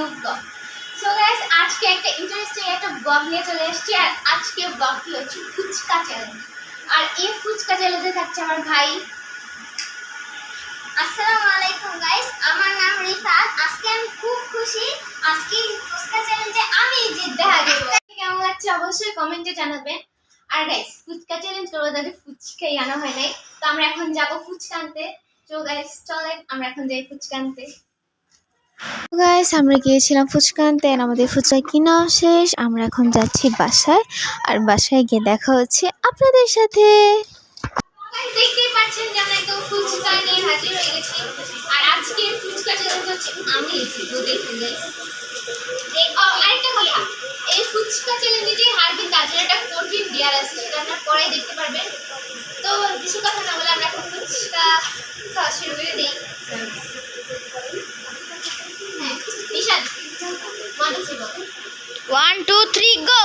New blog. So guys, আজকে একটা interesting একটা ব্লগ নিয়ে চলে এসেছি। আর আজকে ব্লগটি হচ্ছে ফুচকা চ্যালেঞ্জ। আর এই ফুচকা চ্যালেঞ্জে থাকছে আমার ভাই। আসসালামু আলাইকুম গাইস, আমার নাম রিফাত। আজকে আমি খুব খুশি, আজকে ফুচকা চ্যালেঞ্জে আমি জিততে হবে। কেমন লাগছে অবশ্যই কমেন্টে জানাবেন। আর গাইস, ফুচকা চ্যালেঞ্জ করবো, তাদের ফুচকাই আনা হয় নাই, তো আমরা এখন যাবো ফুচকা আনতে। তো গাইস চলেন আমরা এখন যাই ফুচকা আনতে। গাইস, আমরা গিয়েছিলাম ফুচকা আনতে, আমাদের ফুচকা কিনা শেষ। আমরা এখন যাচ্ছি বাসায়, আর বাসায় গিয়ে দেখা হচ্ছে আপনাদের সাথে। দেখতেই পাচ্ছেন যে আমরা একদম ফুচকা নিয়ে হাজির হয়ে গেছি। আর আজকের ফুচকা চ্যালেঞ্জ হচ্ছে আমি জিতবো। দেখুন গাইস, আরেকটা কথা, এই ফুচকা চ্যালেঞ্জে যে হারবে তাদের একটা কঠিন ডিয়ার আছে, সেটা আপনারা পরে দেখতে পারবেন। তো কিছু কথা না বলে আমরা এখন ফুচকা খাওয়া শুরু করে দিই। হ্যাঁ নিশাদ, 1 2 3 বলো। 1 2 3 গো।